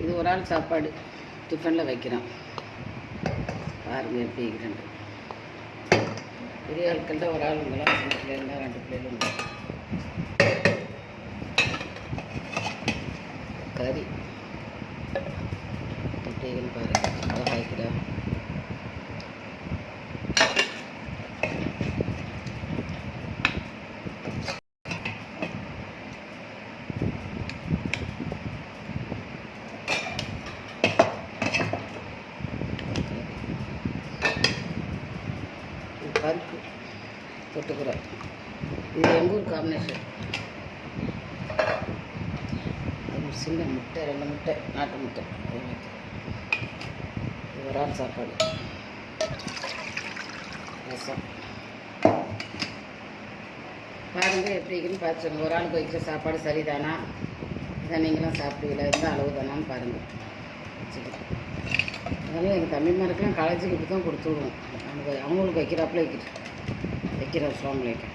இது ஒரு ஆள் சாப்பாடு டிஃபனில் வைக்கிறோம். பாருங்கள் எப்படி இருக்கிறேன். பெரிய ஆட்கள்கிட்ட ஒரு ஆளுங்களாம் 2 பிள்ளைங்க 2 பிள்ளைங்க கறி எப்படின்னு பாருங்கள். அழகாய்க்கிறா. பருப்பு தொட்டுக்கிறோம். இது எங்கள் ஊர் காம்பினேஷன். ஒரு சின்ன முட்டை 2 முட்டை நாட்டு முட்டை. இது ஒரு ஆள் சாப்பாடு. ரசம் பாருங்கள் எப்படி இருக்குன்னு பார்த்துருங்க. ஒரு ஆளுக்கு வைக்கிற சாப்பாடு சரிதானா, இதை நீங்களும் சாப்பிடுவீங்களா, எந்த அளவு தானான்னு பாருங்கள். வச்சுக்கிறேன். அதனால் எங்கள் தம்பிமாருக்கெல்லாம் காலேஜுக்கு இப்படி தான் கொடுத்து விடுவோம். அவங்களுக்கு வைக்கிறாப்புல வைக்கிறோம். அஸ்ஸலாமு அலைக்கும்.